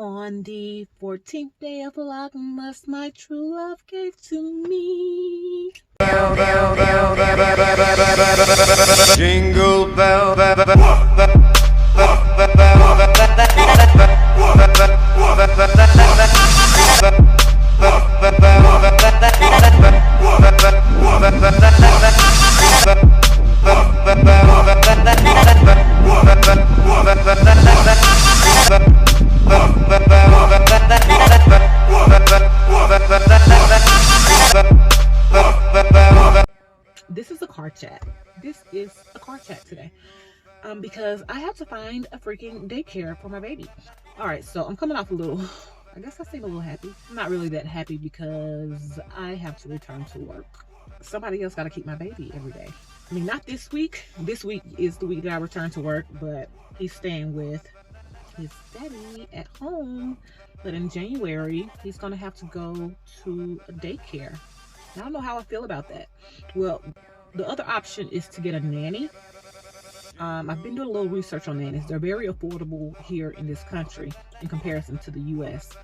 On the 14th day of Vlogmas, my true love gave to me. Jingle bell. This is a car chat. This is a car chat today. Because I have to find a freaking daycare for my baby. Alright, so I'm coming off a little, I guess I seem a little happy. I'm not really that happy because I have to return to work. Somebody else got to keep my baby every day. I mean, not this week. This week is the week that I return to work, but he's staying with his daddy at home. But in January, he's going to have to go to a daycare. I don't know how I feel about that. Well, the other option is to get a nanny. I've been doing a little research on nannies. They're very affordable here in this country in comparison to the US.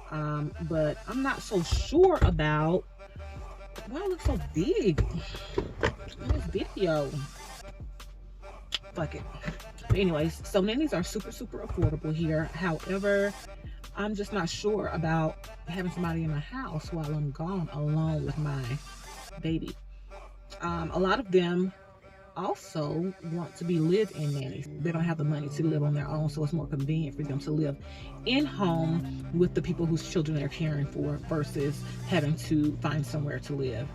But I'm not so sure about why it looks so big in this video. Fuck it. But anyways, so nannies are super affordable here. However, I'm just not sure about having somebody in my house while I'm gone alone with my baby. A lot of them also want to be live-in nannies. They don't have the money to live on their own, so it's more convenient for them to live in home with the people whose children they're caring for versus having to find somewhere to live.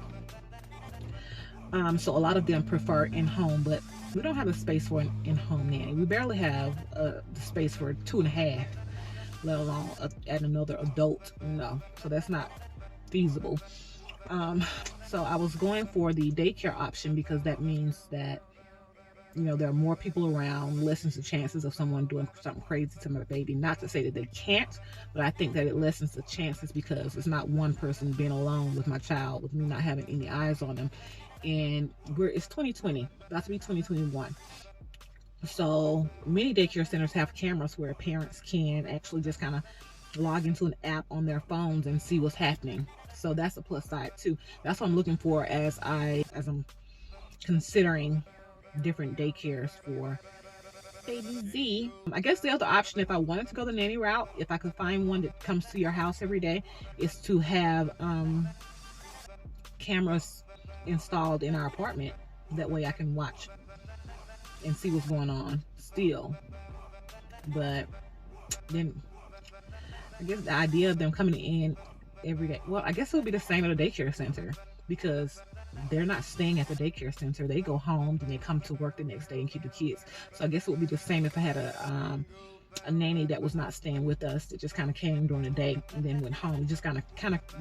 So a lot of them prefer in-home, but we don't have a space for an in-home nanny. We barely have the space for 2.5, let alone add another adult. No, so that's not feasible. So I was going for the daycare option because that means that, you know, there are more people around, lessens the chances of someone doing something crazy to my baby. Not to say that they can't, but I think that it lessens the chances because it's not one person being alone with my child, with me not having any eyes on them. And it's 2020, about to be 2021. So many daycare centers have cameras where parents can actually just kind of log into an app on their phones and see what's happening. So that's a plus side too. That's what I'm looking for as I'm considering different daycares for baby Z. I guess the other option, if I wanted to go the nanny route, if I could find one that comes to your house every day, is to have cameras installed in our apartment. That way I can watch and see what's going on still. But then I guess the idea of them coming in every day, well, I guess it would be the same at a daycare center because they're not staying at the daycare center. They go home and they come to work the next day and keep the kids. So I guess it would be the same if I had a nanny that was not staying with us, that just kind of came during the day and then went home. You just kind of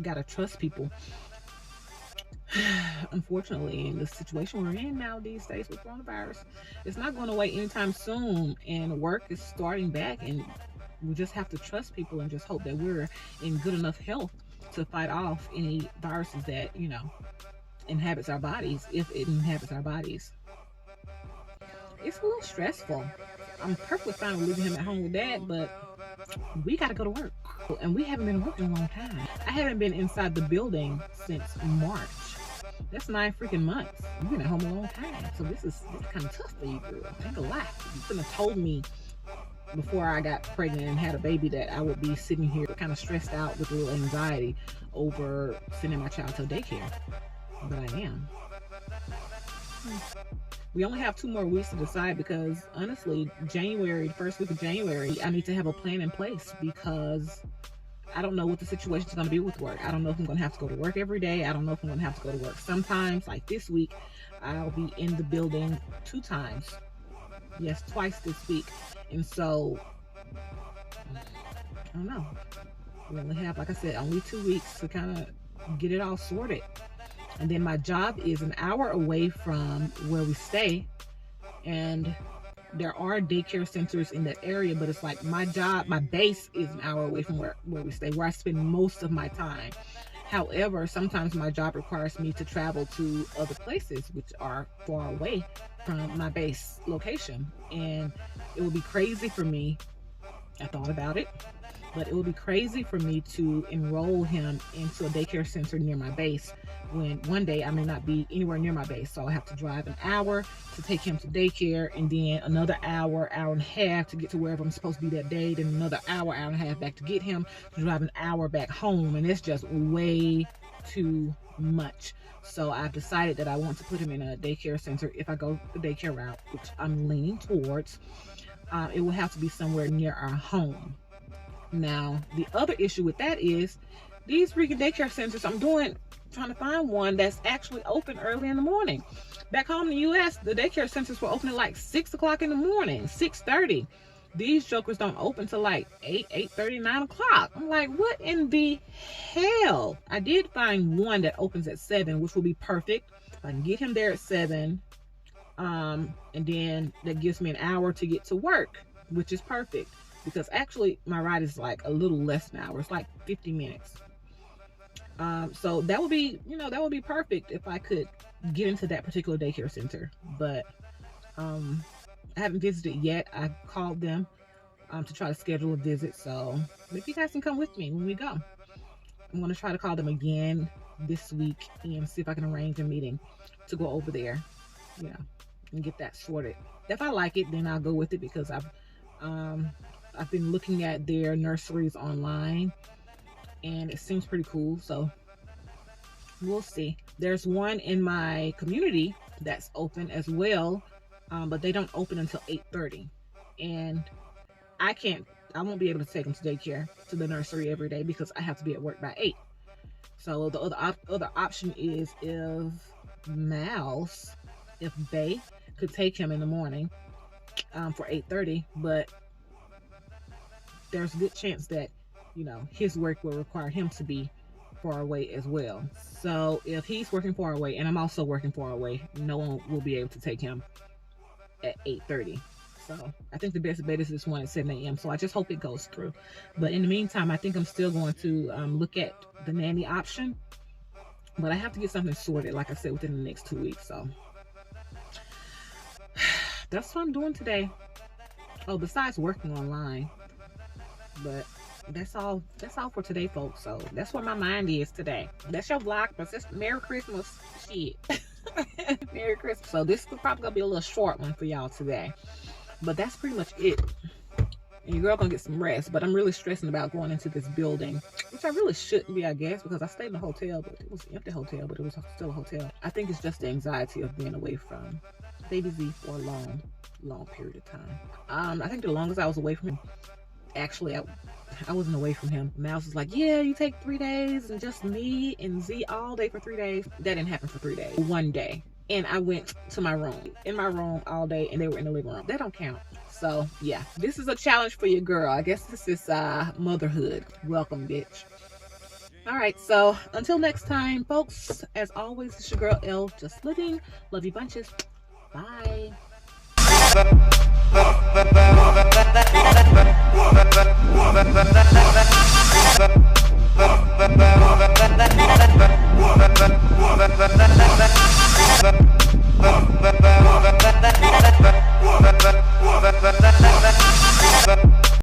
gotta trust people. Unfortunately, in the situation we're in now these days with coronavirus, it's not going away anytime soon, and work is starting back, and we just have to trust people and just hope that we're in good enough health to fight off any viruses that, you know, inhabits our bodies, if it inhabits our bodies. It's a little stressful. I'm perfectly fine with leaving him at home with dad, but we gotta go to work, and we haven't been working in a long time. I haven't been inside the building since March. That's 9 freaking months. You've been at home a long time, so this is kind of tough for you, girl. I ain't gonna lie. You couldn't have told me before I got pregnant and had a baby that I would be sitting here kind of stressed out with a little anxiety over sending my child to daycare, but I am. We only have 2 more weeks to decide because honestly, January, the first week of January, I need to have a plan in place because I don't know what the situation is going to be with work. I don't know if I'm going to have to go to work every day. I don't know if I'm going to have to go to work sometimes. Like this week, I'll be in the building 2 times. Yes, twice this week. And so, I don't know. We only have, like I said, only 2 weeks to kind of get it all sorted. And then my job is an hour away from where we stay. And there are daycare centers in that area, but it's like my base is an hour away from where we stay, where I spend most of my time. However, sometimes my job requires me to travel to other places which are far away from my base location, and it would be crazy for me. I thought about it. But it would be crazy for me to enroll him into a daycare center near my base when one day I may not be anywhere near my base. So I have to drive an hour to take him to daycare, and then another hour, hour and a half to get to wherever I'm supposed to be that day, then another hour, hour and a half back to get him, to drive an hour back home, and it's just way too much. So I've decided that I want to put him in a daycare center. If I go the daycare route, which I'm leaning towards, it will have to be somewhere near our home. Now, the other issue with that is these freaking daycare centers trying to find one that's actually open early in the morning. Back home in the US, the daycare centers were open at like 6 o'clock in the morning, 6:30. These jokers don't open till like 8:30, 9 o'clock. I'm like, what in the hell? I did find one that opens at 7, which will be perfect. I can get him there at 7, and then that gives me an hour to get to work, which is perfect. Because actually my ride is like a little less than an hour. It's like 50 minutes. So that would be, that would be perfect if I could get into that particular daycare center. But I haven't visited yet. I called them to try to schedule a visit. So maybe you guys can come with me when we go. I'm going to try to call them again this week and see if I can arrange a meeting to go over there, and get that sorted. If I like it, then I'll go with it, because I've been looking at their nurseries online and it seems pretty cool. So we'll see. There's one in my community that's open as well, but they don't open until 8:30, and I won't be able to take them to daycare, to the nursery every day, because I have to be at work by 8. So the other option is if Bay could take him in the morning for 8:30, but there's a good chance that his work will require him to be far away as well. So if he's working far away and I'm also working far away, no one will be able to take him at 8:30. So I think the best bet is this one at 7 a.m. So I just hope it goes through. But in the meantime, I think I'm still going to look at the nanny option, but I have to get something sorted, like I said, within the next 2 weeks. So that's what I'm doing today. Oh, besides working online. But that's all for today, folks. So that's where my mind is today. That's your vlog, but it's Merry Christmas shit. Merry Christmas. So this is probably gonna be a little short one for y'all today, but that's pretty much it. And your girl gonna get some rest, but I'm really stressing about going into this building, which I really shouldn't be, I guess, because I stayed in a hotel, but it was an empty hotel, but it was still a hotel. I think it's just the anxiety of being away from baby Z for a long period of time. I think the longest I was away from him, actually, I wasn't away from him. Mouse was like, yeah, you take 3 days and just me and Z all day for 3 days. That didn't happen for 3 days. One day. And I went to my room. In my room all day, and they were in the living room. That don't count. So, yeah. This is a challenge for your girl. I guess this is motherhood. Welcome, bitch. Alright, so until next time, folks, as always, it's your girl L, just living. Love you bunches. Bye.